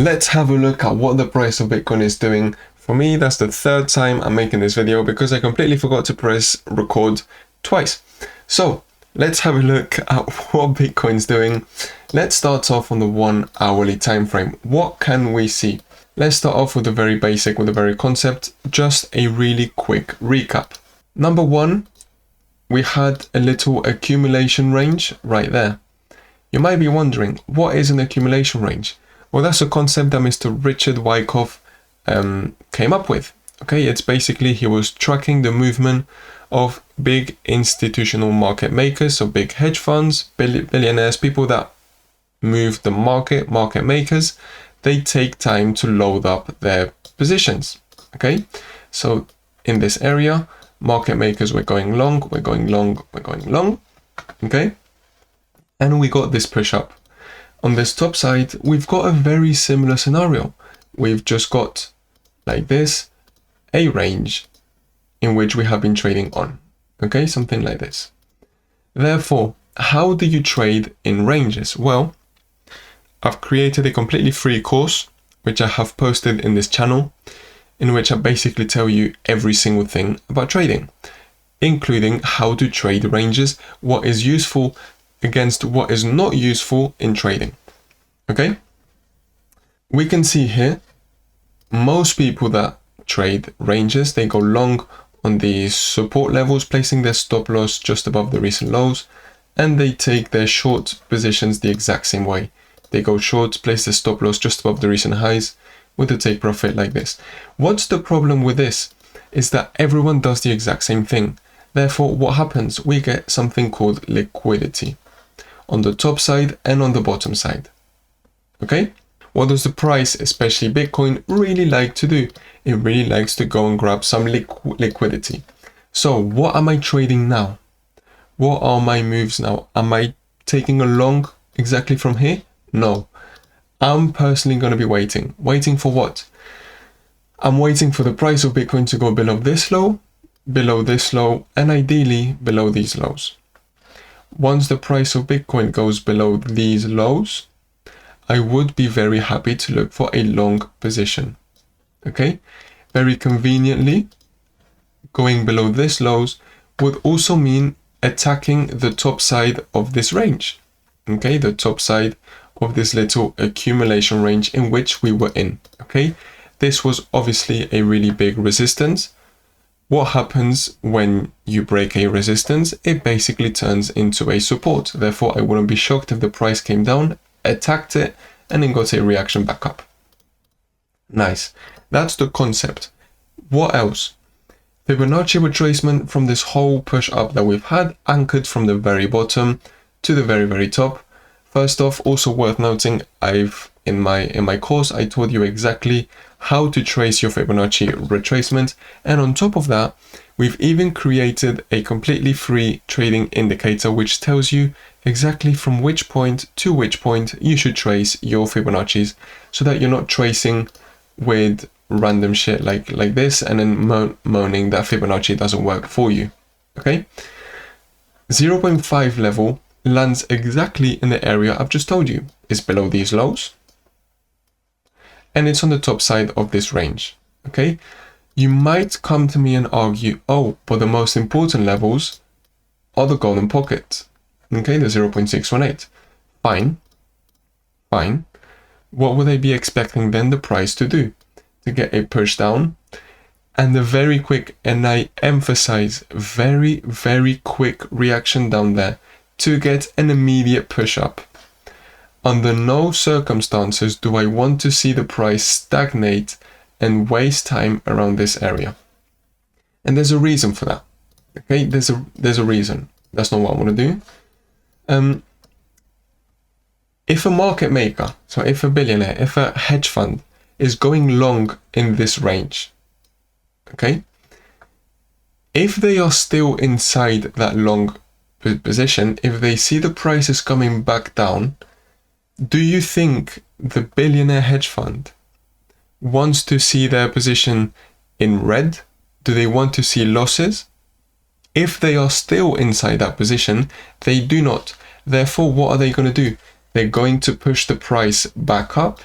let's have a look at what the price of Bitcoin is doing. For me, that's the third time I'm making this video because I completely forgot to press record twice. So let's have a look at what Bitcoin's doing. Let's start off on the 1 hourly time frame. What can we see? Let's start off with the very basic, with the very concept, just a really quick recap. Number one, we had a little accumulation range right there. You might be wondering, what is an accumulation range? Well, that's a concept that Mr. Richard Wyckoff came up with. Okay, it's basically he was tracking the movement of big institutional market makers, so big hedge funds, billionaires, people that move the market makers. They take time to load up their positions. Okay, so in this area, market makers were going long, we're going long, we're going long. Okay, and we got this push up. On this top side, we've got a very similar scenario. We've just got, like this, a range in which we have been trading on. Okay, something like this. Therefore, how do you trade in ranges? Well, I've created a completely free course, which I have posted in this channel, in which I basically tell you every single thing about trading, including how to trade ranges, what is useful against what is not useful in trading. Okay, we can see here most people that trade ranges, they go long on the support levels, placing their stop loss just above the recent lows, and they take their short positions the exact same way. They go short, place the stop loss just above the recent highs with a take profit like this. What's the problem with this is that everyone does the exact same thing. Therefore, what happens? We get something called liquidity on the top side and on the bottom side. Okay? What does the price, especially Bitcoin, really like to do? It really likes to go and grab some liquidity. So what am I trading now? What are my moves now? Am I taking a long exactly from here? No. I'm personally going to be waiting. Waiting for what? I'm waiting for the price of Bitcoin to go below this low, and ideally below these lows. Once the price of Bitcoin goes below these lows, I would be very happy to look for a long position. Okay? Very conveniently, going below this lows would also mean attacking the top side of this range. Okay? The top side of this little accumulation range in which we were in. Okay? This was obviously a really big resistance. What happens when you break a resistance? It basically turns into a support. Therefore, I wouldn't be shocked if the price came down, attacked it, and then got a reaction back up. Nice. That's the concept. What else? Fibonacci retracement from this whole push up that we've had, anchored from the very bottom to the very, very top. First off, also worth noting, in my course, I told you exactly how to trace your Fibonacci retracement. And on top of that, we've even created a completely free trading indicator, which tells you exactly from which point to which point you should trace your Fibonacci's, so that you're not tracing with random shit like this and then moaning that Fibonacci doesn't work for you. Okay? 0.5 level lands exactly in the area I've just told you. It's below these lows, and it's on the top side of this range. Okay, you might come to me and argue, oh, but the most important levels are the golden pocket. Okay, the 0.618. Fine. What would I be expecting then the price to do? To get a push down and a very quick, and I emphasize very, very quick reaction down there to get an immediate push up. Under no circumstances do I want to see the price stagnate and waste time around this area. And there's a reason for that. Okay, there's a reason. That's not what I want to do. If a market maker, so if a billionaire, if a hedge fund is going long in this range, okay, if they are still inside that long position, if they see the price is coming back down, do you think the billionaire hedge fund wants to see their position in red? Do they want to see losses? If they are still inside that position, they do not. Therefore, what are they going to do? They're going to push the price back up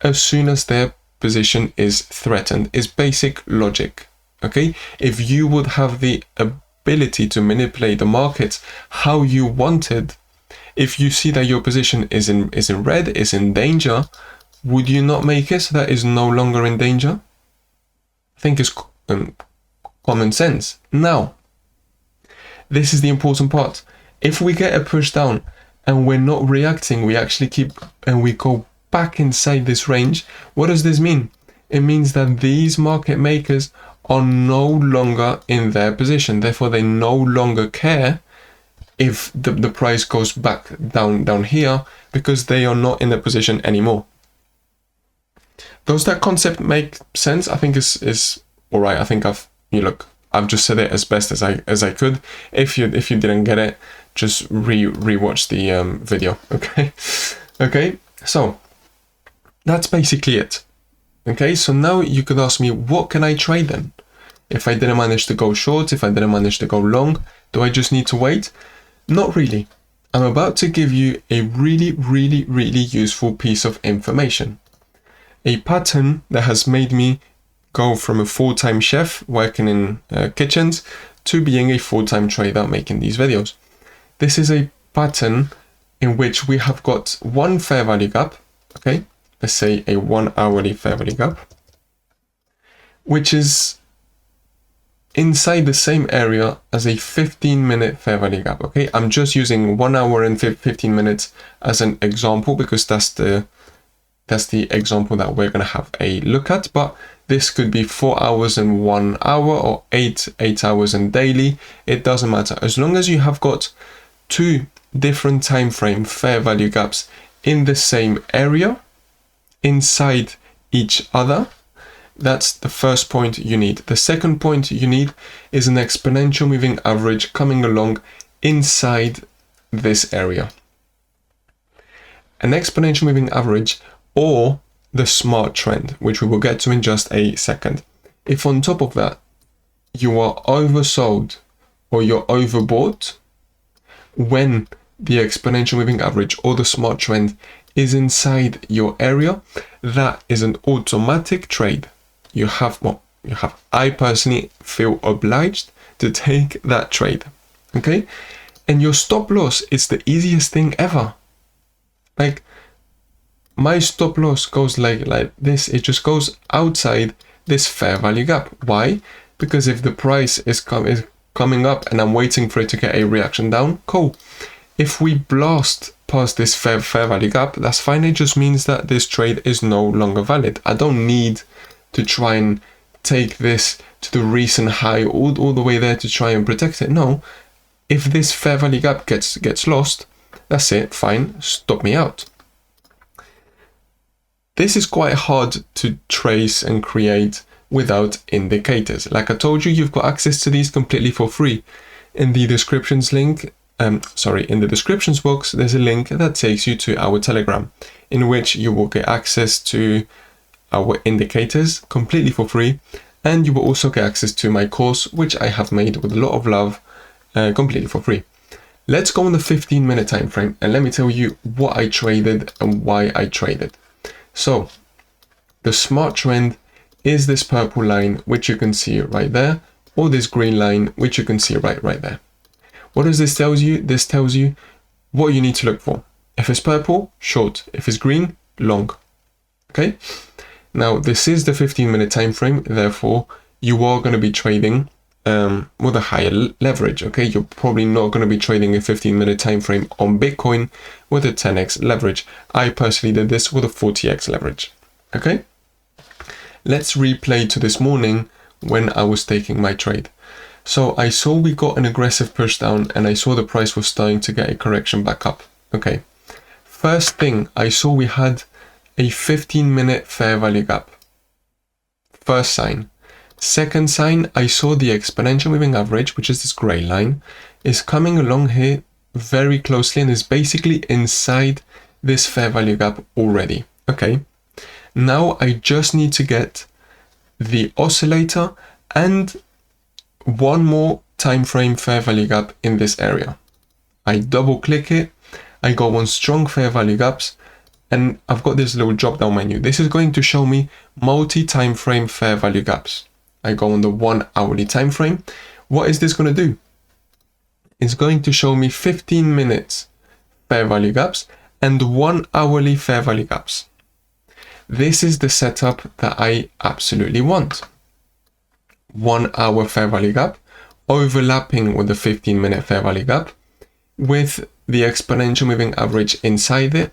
as soon as their position is threatened. It's basic logic. Okay, if you would have the ability to manipulate the markets how you wanted, if you see that your position is in red, is in danger, would you not make it so that is no longer in danger? I think it's common sense. Now, this is the important part. If we get a push down and we're not reacting, we actually keep and we go back inside this range. What does this mean? It means that these market makers are no longer in their position. Therefore, they no longer care if the price goes back down here, because they are not in the position anymore. Does that concept make sense? I think is all right. I think I've just said it as best as I could. If you didn't get it, just rewatch the video. Okay. So that's basically it. Okay. So now you could ask me, what can I trade then? If I didn't manage to go short, if I didn't manage to go long, do I just need to wait? Not really. I'm about to give you a really useful piece of information. A pattern that has made me go from a full-time chef working in kitchens to being a full-time trader making these videos. This is a pattern in which we have got one fair value gap, okay? Let's say a 1 hourly fair value gap, which is inside the same area as a 15-minute fair value gap, okay? I'm just using 1 hour and 15 minutes as an example because that's the example that we're going to have a look at, but this could be 4 hours and 1 hour or 8 hours and daily. It doesn't matter. As long as you have got two different time frame fair value gaps in the same area inside each other, that's the first point you need. The second point you need is an exponential moving average coming along inside this area. An exponential moving average or the smart trend, which we will get to in just a second. If on top of that you are oversold or you're overbought, when the exponential moving average or the smart trend is inside your area, that is an automatic trade. I personally feel obliged to take that trade. Okay? And your stop loss is the easiest thing ever. Like, my stop loss goes like this. It just goes outside this fair value gap. Why? Because if the price is coming up and I'm waiting for it to get a reaction down, cool. If we blast past this fair value gap, that's fine. It just means that this trade is no longer valid. I don't need to try and take this to the recent high all the way there to try and protect it. No, if this fair value gap gets lost, that's it, fine, stop me out. This is quite hard to trace and create without indicators. Like I told you, you've got access to these completely for free. In the descriptions link, in the descriptions box, there's a link that takes you to our Telegram, in which you will get access to our indicators completely for free, and you will also get access to my course, which I have made with a lot of love, completely for free. Let's go on the 15-minute time frame and let me tell you what I traded and why I traded. So the smart trend is this purple line, which you can see right there, or this green line, which you can see right there. What does this tell you? This tells you what you need to look for. If it's purple, short. If it's green, long. Okay. Now this is the 15-minute time frame. Therefore, you are going to be trading with a higher leverage. Okay. You're probably not going to be trading a 15-minute time frame on Bitcoin with a 10x leverage. I personally did this with a 40x leverage. Okay. Let's replay to this morning when I was taking my trade. So I saw we got an aggressive push down and I saw the price was starting to get a correction back up. Okay. First thing, I saw we had a 15-minute fair value gap. First sign. Second sign, I saw the exponential moving average, which is this gray line, is coming along here very closely and is basically inside this fair value gap already. Okay. Now I just need to get the oscillator and one more time frame fair value gap in this area. I double click it. I go on strong fair value gaps. and I've got this little drop down menu. This is going to show me multi-time frame fair value gaps. I go on the 1 hourly time frame. What is this going to do? It's going to show me 15 minutes fair value gaps and 1 hourly fair value gaps. This is the setup that I absolutely want. 1 hour fair value gap overlapping with the 15-minute fair value gap with the exponential moving average inside it.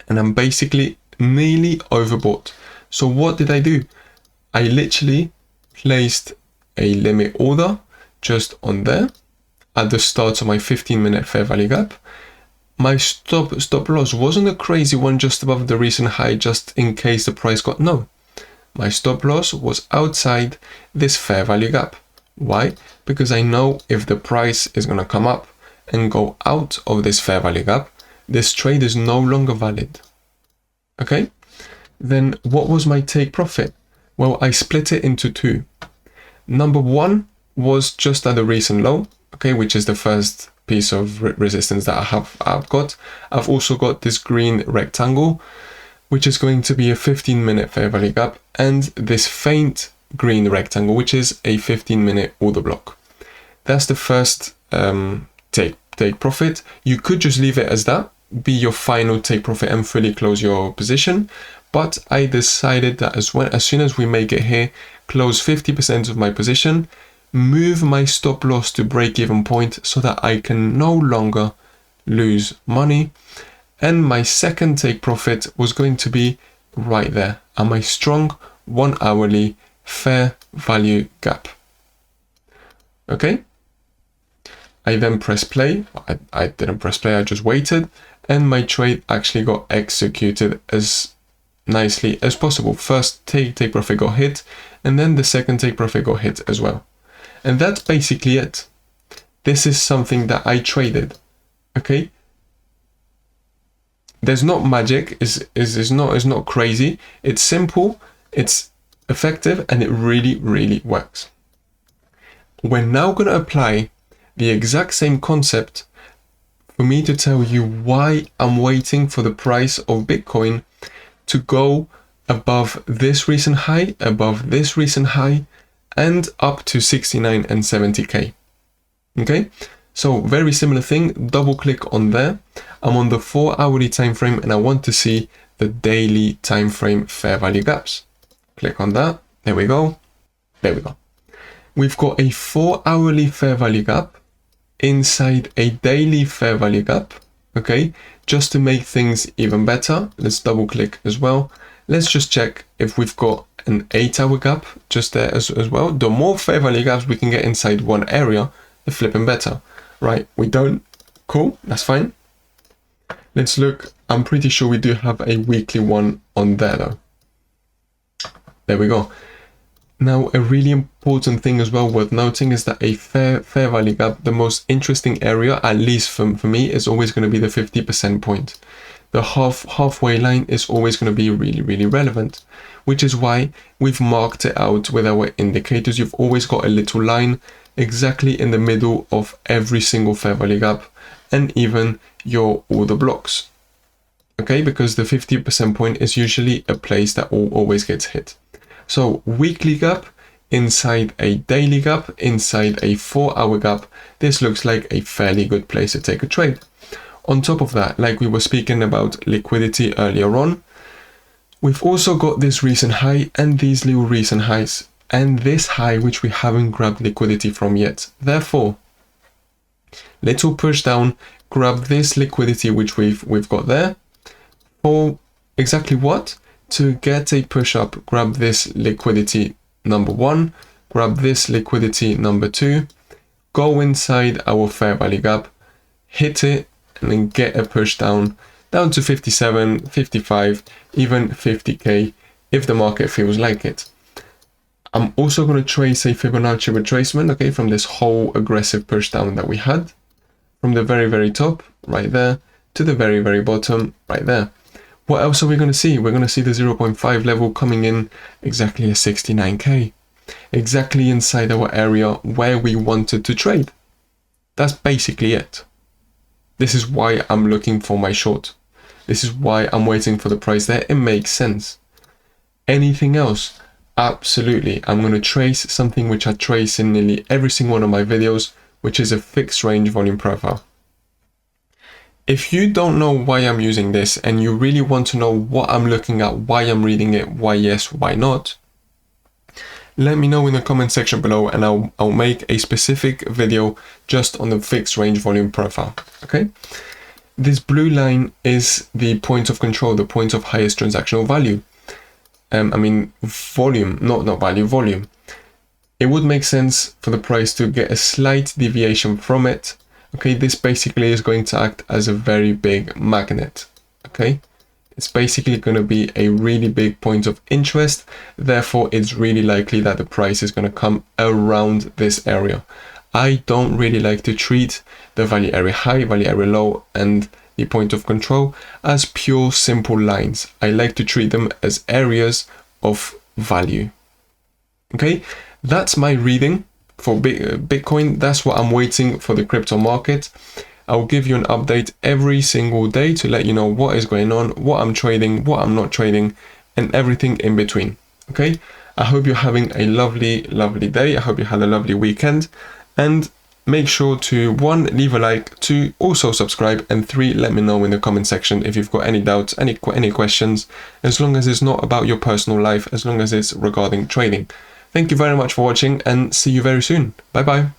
And I'm basically nearly overbought. So what did I do? I literally placed a limit order just on there at the start of my 15-minute fair value gap. My stop loss wasn't a crazy one just above the recent high just in case the price got no. My stop loss was outside this fair value gap. Why? Because I know if the price is going to come up and go out of this fair value gap, this trade is no longer valid. Okay? Then what was my take profit? Well, I split it into two. Number one was just at the recent low, okay, which is the first piece of resistance that I've got. I've also got this green rectangle, which is going to be a 15-minute fair value gap, and this faint green rectangle, which is a 15-minute order block. That's the first take profit. You could just leave it as that, be your final take profit and fully close your position. But I decided that as soon as we make it here, close 50% of my position, move my stop loss to break-even point so that I can no longer lose money. And my second take profit was going to be right there at my strong 1 hourly fair value gap. Okay. I then press play. I didn't press play, I just waited, and my trade actually got executed as nicely as possible. First take profit got hit, and then the second take profit got hit as well. And that's basically it. This is something that I traded. Okay. There's not magic, it's not crazy. It's simple, it's effective, and it really works. We're now going to apply the exact same concept for me to tell you why I'm waiting for the price of Bitcoin to go above this recent high, and up to 69 and 70k. Okay, so very similar thing. Double click on there. I'm on the 4 hourly time frame and I want to see the daily time frame fair value gaps. Click on that. There we go. We've got a 4 hourly fair value gap inside a daily fair value gap. Okay, just to make things even better, let's double click as well. Let's just check if we've got an 8-hour gap just there as well. The more fair value gaps we can get inside one area, the flipping better. Right, we don't. Cool, that's fine. Let's look. I'm pretty sure we do have a weekly one on there though. There we go. Now, a really important thing as well worth noting is that a fair value gap, the most interesting area, at least for me, is always going to be the 50% point. The halfway line is always going to be really relevant, which is why we've marked it out with our indicators. You've always got a little line exactly in the middle of every single fair value gap and even your order blocks. Okay, because the 50% point is usually a place that always gets hit. So weekly gap inside a daily gap, inside a 4 hour gap, this looks like a fairly good place to take a trade. On top of that, like we were speaking about liquidity earlier on, we've also got this recent high and these little recent highs and this high which we haven't grabbed liquidity from yet. Therefore, little push down, grab this liquidity which we've got there. For exactly what? To get a push up, grab this liquidity number 1, grab this liquidity number 2, go inside our fair value gap, hit it, and then get a push down to 57, 55, even 50k if the market feels like it. I'm also going to trace a Fibonacci retracement, okay, from this whole aggressive push down that we had, from the very top right there to the very bottom right there. What else are we going to see? We're going to see the 0.5 level coming in exactly at 69k, exactly inside our area where we wanted to trade. That's basically it. This is why I'm looking for my short. This is why I'm waiting for the price there. It makes sense. Anything else? Absolutely. I'm going to trace something which I trace in nearly every single one of my videos, which is a fixed range volume profile. If you don't know why I'm using this and you really want to know what I'm looking at, why I'm reading it, why yes, why not, let me know in the comment section below and I'll make a specific video just on the fixed range volume profile. Okay. This blue line is the point of control, the point of highest transactional value. Volume, not value, volume. It would make sense for the price to get a slight deviation from it. Okay, this basically is going to act as a very big magnet. Okay, it's basically going to be a really big point of interest. Therefore, it's really likely that the price is going to come around this area. I don't really like to treat the value area high, value area low, and the point of control as pure simple lines. I like to treat them as areas of value. Okay, that's my reading for Bitcoin. That's what I'm waiting for the crypto market. I'll give you an update every single day to let you know what is going on, what I'm trading, what I'm not trading, and everything in between. Okay, I hope you're having a lovely day. I hope you had a lovely weekend, and make sure to 1, leave a like, 2, also subscribe, and 3, let me know in the comment section if you've got any doubts, any questions, as long as it's not about your personal life, as long as it's regarding trading. Thank you very much for watching and see you very soon. Bye bye.